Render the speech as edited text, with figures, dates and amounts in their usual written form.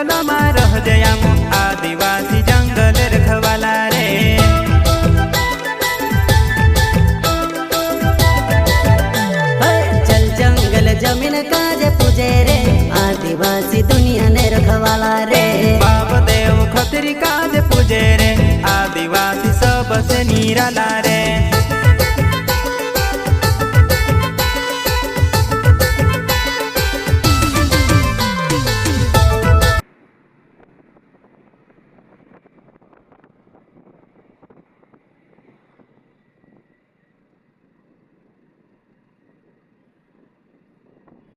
जंगल में रह जयाम आदिवासी जंगल रखवाला रे। चल जंगल जमीन काज पूजे रे आदिवासी दुनिया ने रखवाला रे। बाप देव खतरी काज पूजे रे आदिवासी सबसे निराला रे।